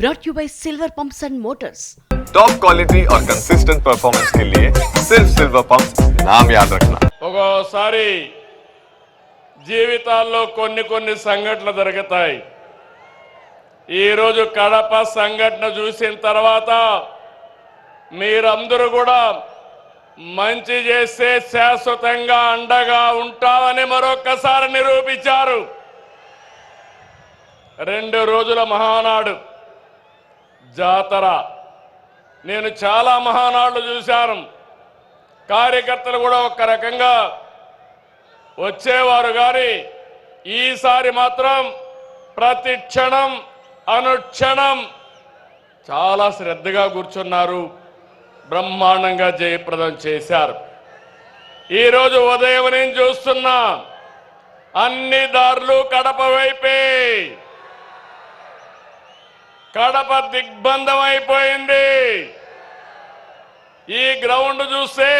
brought you by Silver Pumps and Motors. Top quality और consistent performance के लिए सिर्फ सिल्वर पंप्स नाम याद रखना। ఒక్కోసారి జీవితాల్లో కొన్ని సంఘటనలు జరుగుతాయి. ఈ రోజు కడప సంఘటన చూసిన తర్వాత మీరందరూ కూడా మంచి చేస్తే శాశ్వతంగా అండగా ఉంటామని మరొక్కసారి నిరూపించారు. 2 రోజుల మహానాడు జాతర, నేను చాలా మహానాడులు చూశాను. కార్యకర్తలు కూడా ఒక రకంగా వచ్చేవారు, కానీ ఈసారి మాత్రం ప్రతి క్షణం అనుక్షణం చాలా శ్రద్ధగా కూర్చున్నారు, బ్రహ్మాండంగా జయప్రదం చేశారు. ఈరోజు ఉదయం నేను చూస్తున్నా అన్ని దారులు కడప వైపే. కడప దిగ్బంధం అయిపోయింది. ఈ గ్రౌండ్ చూస్తే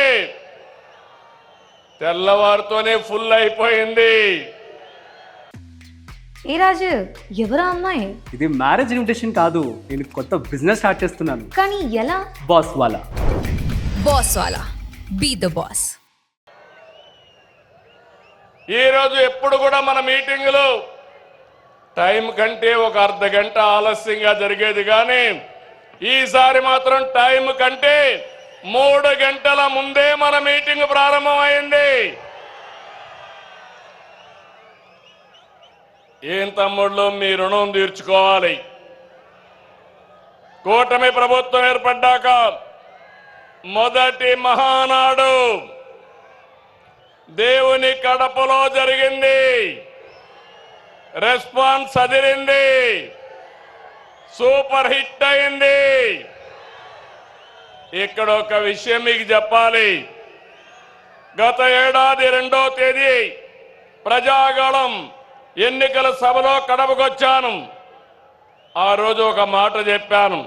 తెల్లవారితోనే ఫుల్ అయిపోయింది. ఏ రాజు, ఎవరా అమ్మాయి? ఇది మ్యారేజ్ ఇన్విటేషన్ కాదు, నేను కొత్త బిజినెస్ స్టార్ట్ చేస్తున్నాను. కానీ ఎలా? బాస్ వాలా. బాస్ వాలా, బీ ద బాస్. ఈరోజు ఎప్పుడు కూడా మన మీటింగులు టైం కంటే ఒక అర్ధ గంట ఆలస్యంగా జరిగేది, కానీ ఈసారి మాత్రం టైం కంటే 3 గంటల ముందే మన మీటింగ్ ప్రారంభమైంది. ఏం తమ్ముళ్ళు, మీ రుణం తీర్చుకోవాలి. కూటమి ప్రభుత్వం ఏర్పడ్డాక మొదటి మహానాడు దేవుని కడపలో జరిగింది. రెస్పాన్స్ అదిరింది, సూపర్ హిట్ అయింది. ఇక్కడ ఒక విషయం మీకు చెప్పాలి. గత ఏడాది 2వ తేదీ ప్రజాగళం ఎన్నికల సభలో కడపకొచ్చాను. ఆ రోజు ఒక మాట చెప్పాను,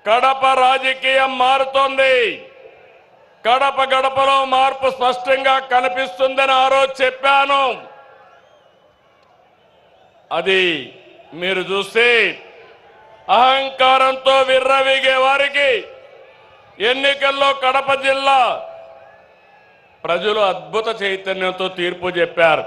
కడప రాజకీయం మారుతోంది, కడప గడపలో మార్పు స్పష్టంగా కనిపిస్తుందని ఆ రోజు చెప్పాను. అది మీరు చూస్తే అహంకారంతో విర్రవీగే వారికి ఎన్నికల్లో కడప జిల్లా ప్రజలు అద్భుత చైతన్యంతో తీర్పు చెప్పారు.